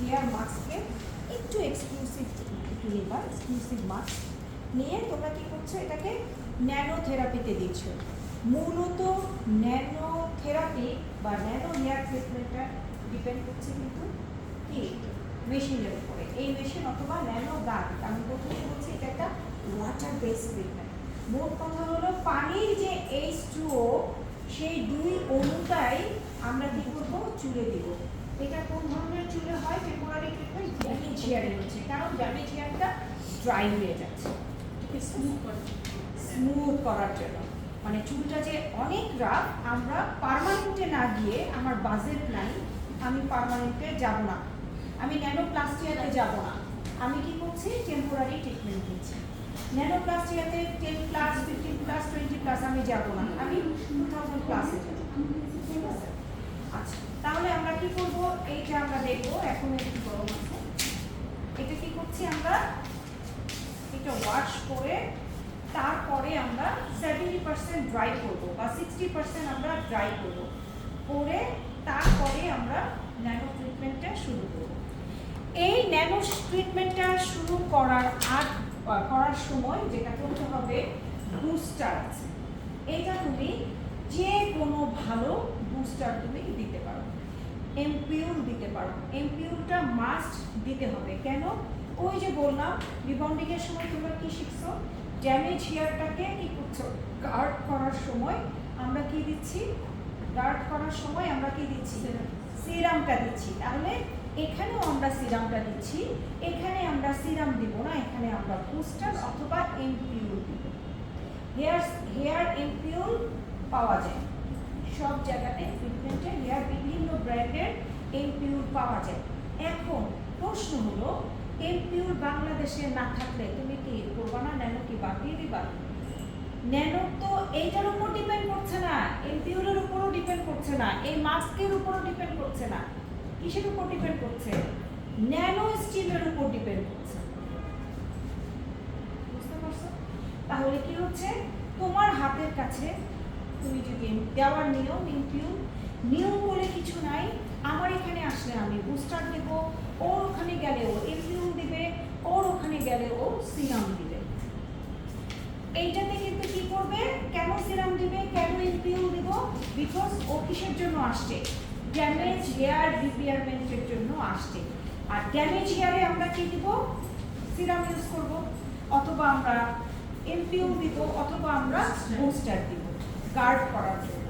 Hair মাস্ককে একটু exclusive একটু নেবা, এক্সক্লুসিভ মাস্ক নিয়ে তোমরা কী করছো, এটাকে ন্যানো থেরাপিতে দিচ্ছ। মূলত ন্যানো থেরাপি বা ন্যানো হেয়ার ট্রিটমেন্টটা ডিপেন্ড করছে কিন্তু কি মেশিনের উপরে। এই মেশিন অথবা ন্যানো গান, আমি প্রথমে বলছি এটা একটা ওয়াটার বেসড ট্রিটমেন্ট। মোট কথা হলো পানির যে H2O সেই দুই অণুটাই আমরা কী করবো, চুলে দিব। এটা কোন ধরনের চুলে হয়? টেম্পোরারি ট্রিটমেন্ট ড্যামেজ হেয়ারে হচ্ছে, কারণ ড্যামেজ হেয়ারটা ড্রাই হয়ে যাচ্ছে। স্মুথ করার জন্য, মানে চুলটা যে অনেক রাফ, আমরা পার্মানেন্টে না গিয়ে, আমার বাজেট নাই, আমি পার্মানেন্টে যাব না, আমি ন্যানোপ্লাস্টিয়াতে যাব না, আমি কি করছি, টেম্পোরারি ট্রিটমেন্ট দিচ্ছি। ন্যানোপ্লাস্টিয়াতে 10+, 15+, 20+ আমি যাব না, আমি 2000+-এ যাব। ঠিক আছে, আচ্ছা তাহলে আমরা কি করব, এইটা আমরা দেখবো। এখন একটু গরম আছে, এটা কি করছি আমরা, এটা ওয়াশ করে তারপরে আমরা 70% ড্রাই করবো বা 60% আমরা ড্রাই করবো, করে তারপরে আমরা ন্যানো ট্রিটমেন্টটা শুরু করব। এই ন্যানো ট্রিটমেন্টটা শুরু করার সময় যেটা করতে হবে, বুস্টার আছে। এটা তুমি যে কোনো ভালো বুস্টার তুমি দিতে পারো, এমপিউল দিতে পারো। এমপিউলটা মাস্ট দিতে হবে, কেন? ওই যে বললাম রিবন্ডিং এর সময় তোমরা কি শিখছো, ড্যামেজ হেয়ারটাকে কি করছো, গার্ড করার সময় আমরা কি দিচ্ছি, গার্ড করার সময় আমরা কি দিচ্ছি, সিরামটা দিচ্ছি। তাহলে এখানেও আমরা সিরামটা দিচ্ছি, এখানে আমরা সিরাম দিব না, এখানে আমরা বুস্টার অথবা এমপিউল দিব। হেয়ার এমপিউল পাওয়া যায় সব জায়গাতে, ট্রিটমেন্টে হেয়ার বিভিন্ন ব্র্যান্ডের এমপিউল পাওয়া যায়। এখন প্রশ্ন হলো, এমপিউল বাংলাদেশে না থাকলে তুমি কি করবা না, ন্যানো কি বাদ দিয়ে দিবা? ন্যানো তো এইটার উপর ডিপেন্ড করছে না, এমপিউলের উপরও ডিপেন্ড করছে না, এই মাস্কের উপরও ডিপেন্ড করছে না। কিসের উপর ডিপেন্ড করছে? ন্যানো স্টিলের উপর ডিপেন্ড করছে। বুঝতে পারছো? তাহলে কি হচ্ছে, তোমার হাতের কাছে তুমি যদি দেওয়ার নিয়ম, এমপিউল নিয়ম বলে কিছু নাই। আমার এখানে আসলে আমি বুস্টার দেব, ওর ওখানে গেলে ও এমপিউল দিবে, ওর ওখানে গেলে ও সিরাম দিবে। এইটাতে কিন্তু কি করবে, কেন সিরাম দিবে, কেন এমপিউল দিব? বিকজ ও কিসের জন্য আসছে, ড্যামেজ হেয়ার রিপেয়ারমেন্টের জন্য আসছে। আর ড্যামেজ হেয়ারে আমরা কি দিব, সিরাম ইউজ করব, অথবা আমরা এমপিউল দিব, অথবা আমরা বুস্টার দিব গার্ড করার জন্য।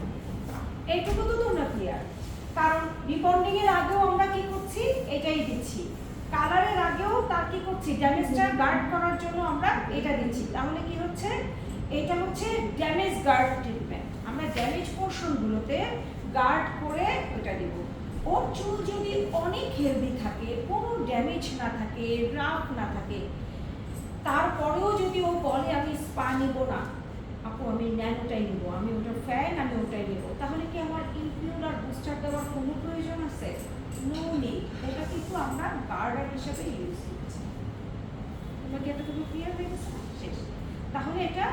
এইটুকু তো তোমরা ক্লিয়ার? কারণ রিবন্ডিং এর আগেও আমরা কি করছি, এটাই দিচ্ছি। কালারের আগেও তার কি করছি, ড্যামেজটা গার্ড করার জন্য আমরা এটা দিচ্ছি। তাহলে কি হচ্ছে, এটা হচ্ছে ড্যামেজ গার্ড ট্রিটমেন্ট। আমরা ড্যামেজ পোর্শনগুলোতে গার্ড করে ওটা দিব। ওর চুল যদি অনেক হেলদি থাকে, কোনো ড্যামেজ না থাকে, রাফ না থাকে, তারপরেও যদি ও বলে আমি স্পা নিব না, আপু আমি ন্যানোটাই নিব, আমি ওটার ফ্যান, আমি ওটাই নিব, তাহলে কি আমার ইনফিউল আর বুস্টার দেওয়ার কোনো প্রয়োজন আছে? নো নেই। ওটা কিন্তু আমরা গার্ডার হিসেবে ইউজ করছি। তোমরা কি এতটুকু ক্লিয়ার হয়ে গেছে? শেষ। তাহলে এটা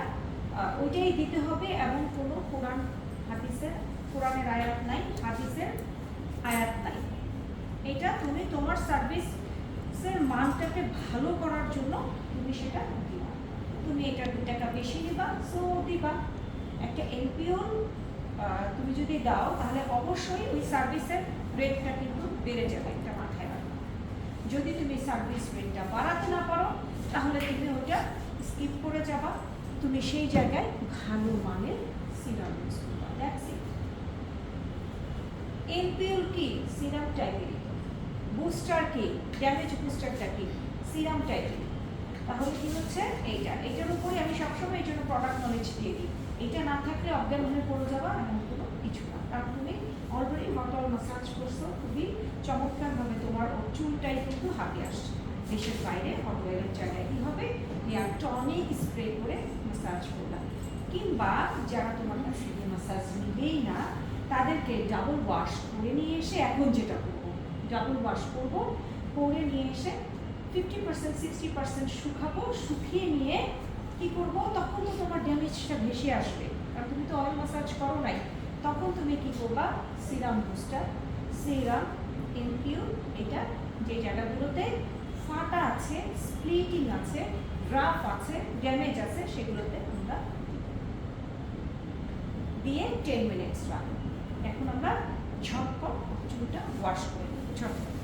ওইটাই দিতে হবে, এবং কোনো কোরআনের আয়াত নাই, হাদিসের আয়াত নাই। এটা তুমি তোমার সার্ভিসের মানটাকে ভালো করার জন্য তুমি সেটা দিবা। তুমি এটা 2 টাকা বেশি নিবা, সো দিবা। একটা এমপিউল তুমি যদি দাও, তাহলে অবশ্যই ওই সার্ভিসের রেটটা কিন্তু বেড়ে যাবে, এটা মাথায় রাখো। যদি তুমি সার্ভিস রেটটা বাড়াতে না পারো, তাহলে তুমি ওটা স্কিপ করে যাবা, তুমি সেই জায়গায় ভালো মানের সিরাম ইউজ করবা। That's it. এমপিউল কি, সিরাম টাইপের। বুস্টার কি, ড্যামেজ বুস্টারটা কি, সিরাম টাইপের। তাহলে কি হচ্ছে, এইটার উপরে আমি সবসময় এই জন্য প্রোডাক্ট নলেজ দিয়ে দিই। এটা না থাকলে অজ্ঞান হয়ে পড়ে যাওয়া এমন কোনো কিছু না। কারণ তুমি অলরেডি হট অয়েল ম্যাসাজ করছো, খুবই চমৎকারভাবে তোমার চুলটাই কিন্তু হাতে আসছে। দেশের বাইরে হট অয়েলের জায়গায় কী হবে, হেয়ার টনিক স্প্রে করে ম্যাসাজ করলাম। কিংবা যারা তোমার কাছ থেকে ম্যাসাজ নিবেই না, তাদেরকে ডাবল ওয়াশ করে নিয়ে এসে, এখন যেটা করবো, ডাবল ওয়াশ করবো, করে নিয়ে এসে 50% 60% শুকাবো, শুকিয়ে নিয়ে কি করব, তখন তো তোমার ড্যামেজটা ভেসে আসবে, কারণ তুমি তো অয়েল ম্যাসাজ করো নাই। তখন তুমি কি করবা, সিরাম বুস্টার, সিরাম এমপিউল, এটা যে জায়গাগুলোতে ফাটা আছে, স্প্লিটিং আছে, রাফ আছে, ড্যামেজ আছে, সেগুলোতে আমরা দিয়ে 10 মিনিটস রাখবো। এখন আমরা ঝটপট চুলটা ওয়াশ করে নেব ঝটপট।